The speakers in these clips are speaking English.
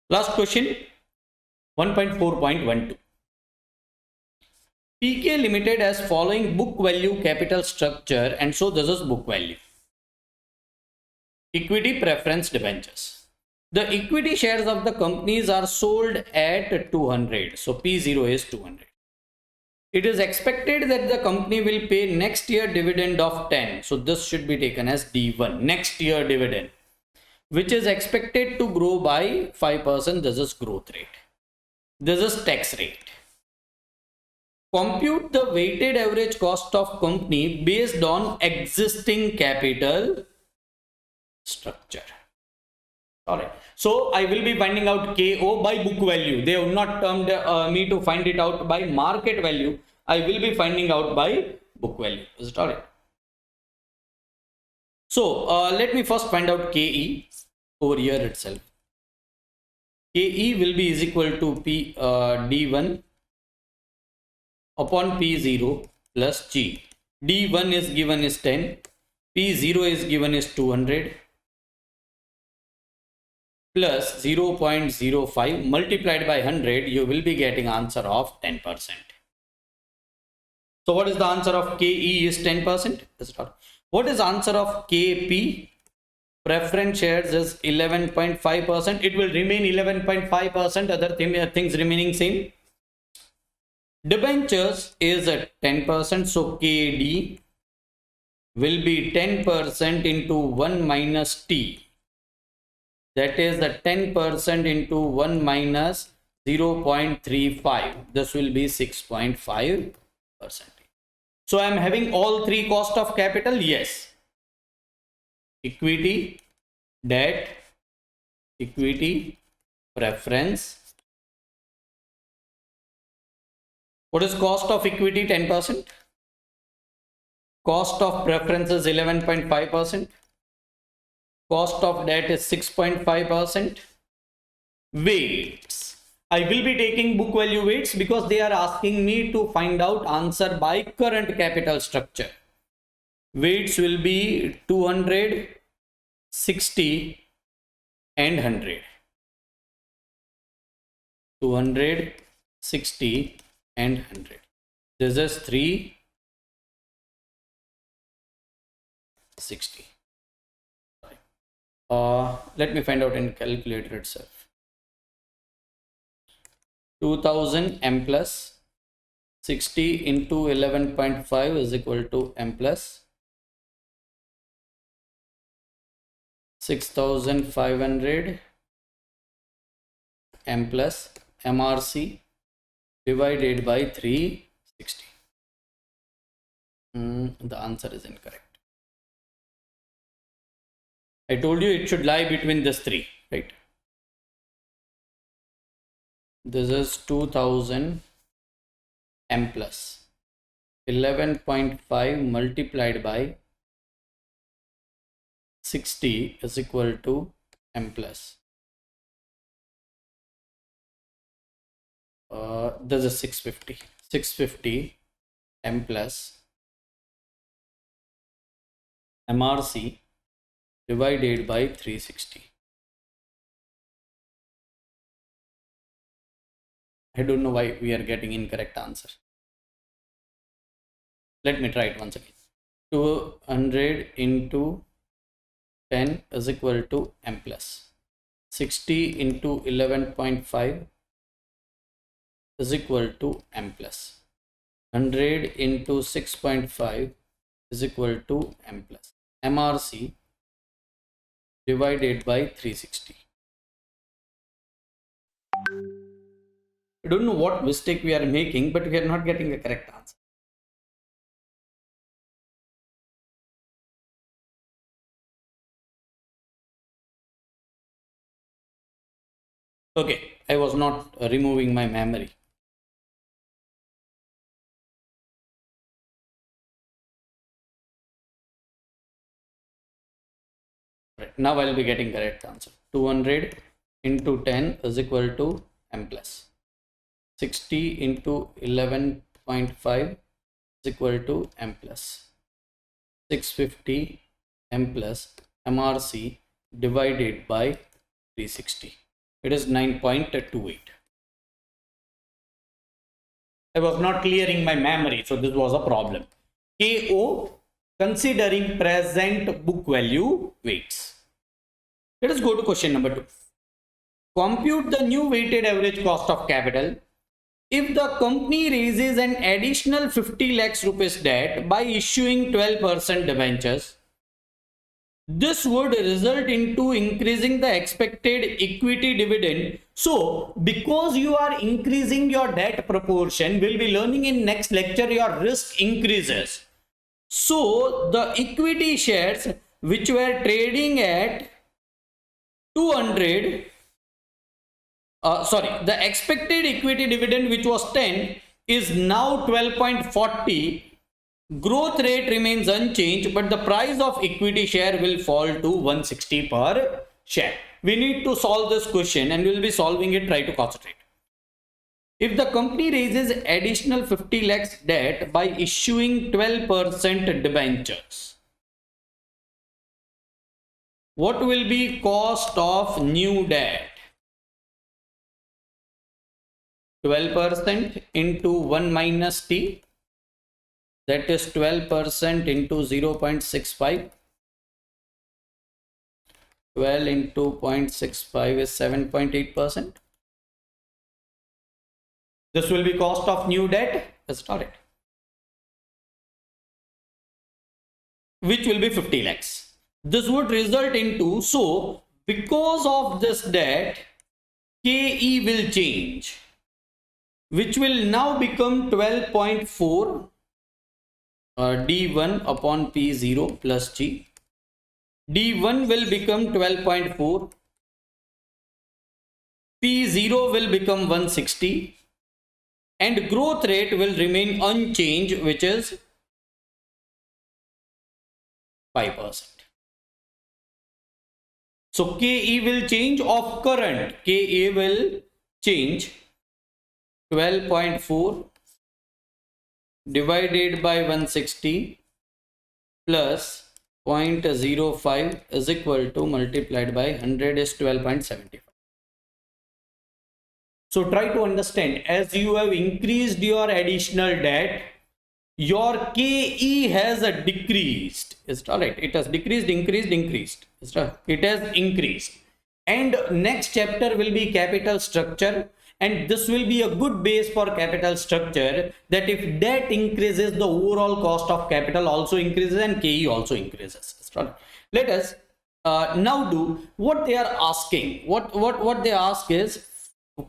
Last question 1.4.12. PK Limited has following book value capital structure, and so this is book value. Equity preference debentures. The equity shares of the companies are sold at 200. So P0 is 200. It is expected that the company will pay next year dividend of 10. So this should be taken as D1, next year dividend, which is expected to grow by 5%. This is growth rate. This is tax rate. Compute the weighted average cost of company based on existing capital structure. All right. So I will be finding out KO by book value. They have not termed me to find it out by market value. I will be finding out by book value. Is it all right? So let me first find out KE over here itself. KE will be is equal to D1 upon P0 plus G. D1 is given is 10. P0 is given is 200. Plus 0.05 multiplied by 100, you will be getting answer of 10%. So what is the answer of KE is 10%. What is answer of KP? Preference shares is 11.5%. It will remain 11.5%. Other things remaining same. Debentures is at 10%. So KD will be 10% into 1 minus T. That is the 10% into 1 minus 0.35. This will be 6.5%. So I am having all three cost of capital. Yes. Equity, debt, equity, preference. What is cost of equity? 10%. Cost of preference is 11.5%. Cost of debt is 6.5%. Weights. I will be taking book value weights because they are asking me to find out answer by current capital structure. Weights will be 200, 60 and 100. 200, 60 and 100. This is 360. Let me find out in calculator itself. 2000 m plus 60 into 11.5 is equal to m plus 6500 m plus MRC divided by 360. The answer is incorrect. I told you it should lie between this three, right? This is 2000 m plus 11.5 multiplied by 60 is equal to m plus. This is 650 m plus MRC divided by 360. I don't know why we are getting incorrect answer. Let me try it once again. 200 into 10 is equal to m plus 60 into 11.5 is equal to m plus 100 into 6.5 is equal to m plus MRC divided by 360. I don't know what mistake we are making, but we are not getting a correct answer. Okay, I was not removing my memory. Right, now I will be getting correct answer. 200 into 10 is equal to m plus 60 into 11.5 is equal to m plus 650 m plus MRC divided by 360. It is 9.28. I was not clearing my memory, so this was a problem. KO, considering present book value weights. Let us go to question number 2. Compute the new weighted average cost of capital if the company raises an additional 50 lakhs rupees debt by issuing 12% debentures. This would result into increasing the expected equity dividend. So, because you are increasing your debt proportion, we'll be learning in next lecture, your risk increases. So, the equity shares which were trading at 200, the expected equity dividend which was 10 is now 12.40. Growth rate remains unchanged, but the price of equity share will fall to 160 per share. We need to solve this question and we'll be solving it. Try to concentrate. If the company raises additional 50 lakhs debt by issuing 12% debentures, what will be cost of new debt? 12% into 1 minus t, that is 12% into 0.65. 12 into 0.65 is 7.8%. This will be cost of new debt. Let's start it. Which will be 50 lakhs. This would result into, so because of this debt, KE will change, which will now become 12.4 D1 upon P0 plus G. D1 will become 12.4. P0 will become 160. And growth rate will remain unchanged, which is 5%. So KE will change of current. KE will change 12.4 divided by 160 plus 0.05 is equal to multiplied by 100 is 12.75. So try to understand, as you have increased your additional debt, your KE has decreased. Is it all right? It has decreased, increased. Is it right? It has increased. And next chapter will be capital structure. And this will be a good base for capital structure, that if debt increases, the overall cost of capital also increases and KE also increases. Let us now do what they are asking. What they ask is,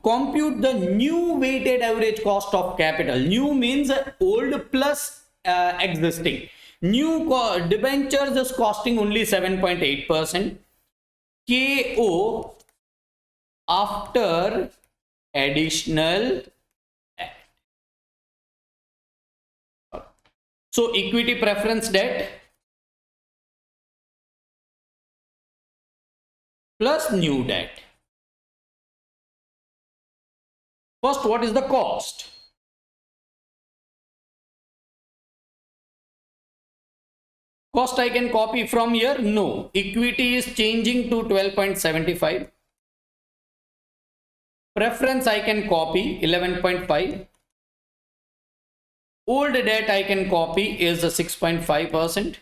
compute the new weighted average cost of capital. New means old plus existing. New debentures is costing only 7.8%. KO after additional. So equity preference debt plus new debt. First, what is the cost? Cost I can copy from here? No. Equity is changing to 12.75. Preference I can copy 11.5. Old debt I can copy is 6.5%.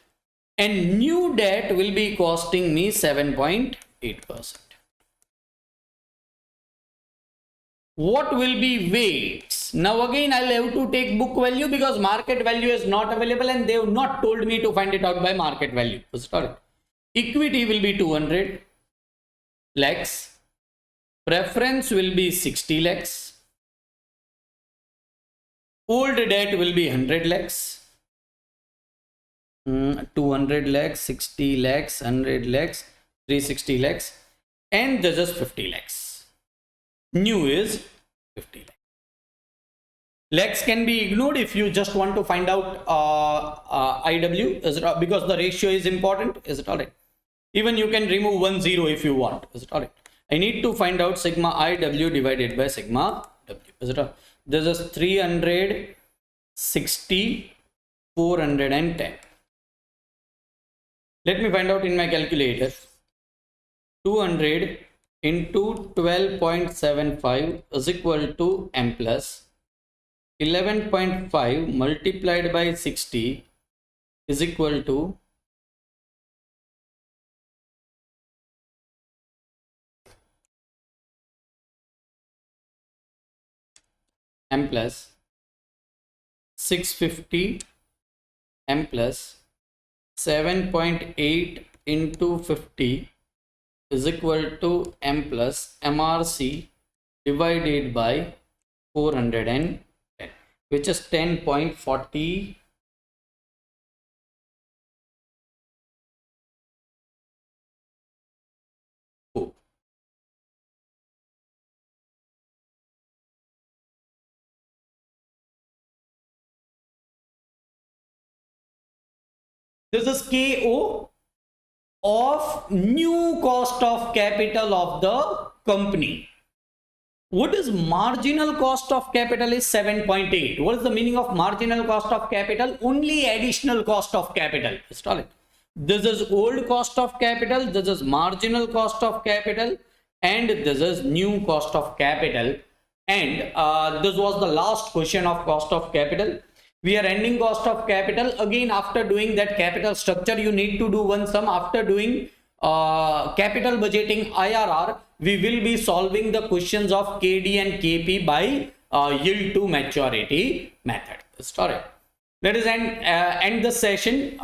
And new debt will be costing me 7.8%. What will be weights? Now again I'll have to take book value because market value is not available and they have not told me to find it out by market value. Sorry. Equity will be 200 lakhs. Preference will be 60 lakhs. Old debt will be 100 lakhs. 200 lakhs, 60 lakhs, 100 lakhs, 360 lakhs. And this is 50 lakhs. New is 50 lakhs. Lakhs can be ignored if you just want to find out IW, is it, because the ratio is important. Is it alright? Even you can remove 1 0 if you want. Is it alright? I need to find out sigma IW divided by sigma W. Is it alright? This is 360, 410. Let me find out in my calculator. 200 into 12.75 is equal to m plus 11.5 multiplied by 60 is equal to m plus 650 m plus 7.8 into 50 is equal to m plus MRC divided by 410, which is 10.40. This is KO of new cost of capital of the company. What is marginal cost of capital is 7.8. What is the meaning of marginal cost of capital? Only additional cost of capital. This is old cost of capital, this is marginal cost of capital, and this is new cost of capital. And this was the last question of cost of capital. We are ending cost of capital. Again, after doing that capital structure, you need to do one sum. After doing capital budgeting IRR, we will be solving the questions of KD and KP by yield to maturity method. Let us end the session.